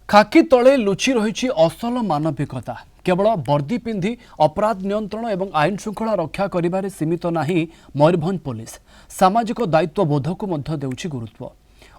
खाकी तले लुचि रही असल मानविकता केवल वर्दी पिंधि अपराध नियंत्रण एवं आईन श्रृंखला रक्षा करिबारे सीमित नहीं मयूरभंज पुलिस सामाजिक दायित्व बोधक देउछि गुरुत्व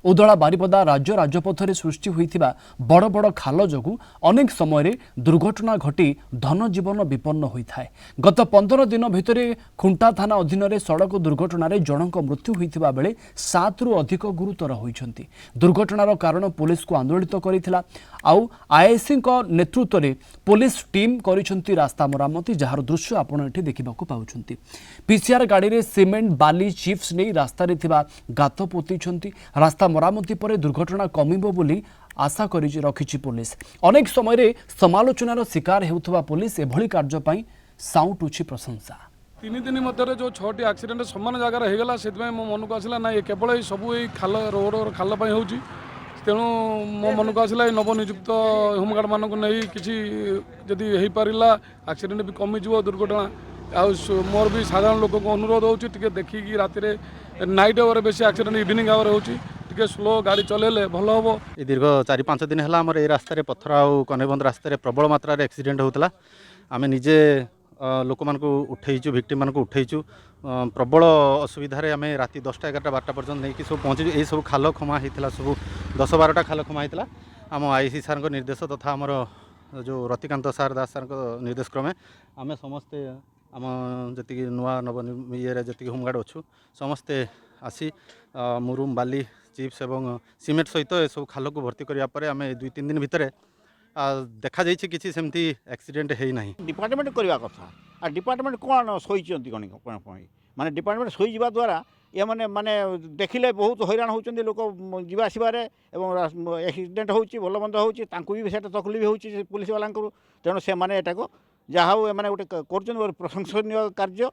उदला बारिपदा राज्य राजपथरे सृष्टि होइथिबा बड़ बड़ खाल जोगु अनेक समय दुर्घटना घटी धन जीवन विपन्न होइथाय। गत 15 दिन भितरे खुंटा थाना अधीन रे सड़क दुर्घटन जनक मृत्यु होइथिबा बेले 7 रु अधिक गुरुतर होइछंती। दुर्घटनार कारण पुलिस को आंदोलित करिथिला आउ आईएससी नेतृत्व में पुलिस टीम करिछंती रास्ता मरामती जार दृश्य आपण एठी देखिबाकू पाउछंती। पीसीआर गाड़ी रे सीमेंट बाली चिप्स नहीं रास्ता रे थिबा गात पोतीछंती। रास्ता मरामती पर दुर्घटना कमिबो बोली आशा करि रखिछि पुलिस। अनेक समय रे समालोचनार शिकार हेउथबा पुलिस एभली कार्य पई साउंटुछि प्रशंसा। 3 दिन मध्य जो 6टी एक्सीडेंट समान जगार होगा से मो मन को आसला ना ये केवल सब खाल रोड खाल होची तेणु मो मन को आसला नवनियुक्त होमगार्ड मानक नहीं किसी जदि हो पारा एक्सीडेंट भी कमिज दुर्घटना मोर भी साधारण लोक को अनुरोध होची देखिकी राति नाइट आवर बेसी एक्सीडेंट इवनिंग आवर होची स्लो गाड़ी चलेले भल हम। दीर्घ 4-5 दिन है आम ये रास्तार पथर आउ कनेबंध रास्तार प्रबल मात्रा एक्सीडेंट होता आम निजे लोक मान उठेचु भिक्टिम मान उठेचु प्रबल असुविधा आम राति 10टा 11टा 12टा पर्यटन नहीं सब पहुँचु। यही सब खाल क्षमा होता सब 10-12टा खाल क्षमा होता आम आईसी सार निर्देश तथा आमर जो रतिकांत सार दास सार निर्देश क्रमे आम समस्ते आम जी नुआ नव ये जी होमगार्ड अच्छु समस्ते आसी मुरुम बाली चिप्स एवं सीमेंट सहित सब खाल को भर्ती करने आम 2-3 दिन भितर देखा जाइए किसी सेमती एक्सीडेंट है ना डिपार्टमेंट करवा कथा आ डिपार्टमेंट कौन शोचती कौन माने डिपार्टमेंट शोई द्वारा ये माने माने देखिले बहुत हैरान होती लोक जीवा आसबारे एक्सीडेंट होची भल मंद होची भी सेटा तकलीफ होची पुलिस वाला तेणु से माने एटा को जहाँ गोटे कर प्रशंसनीय कार्य।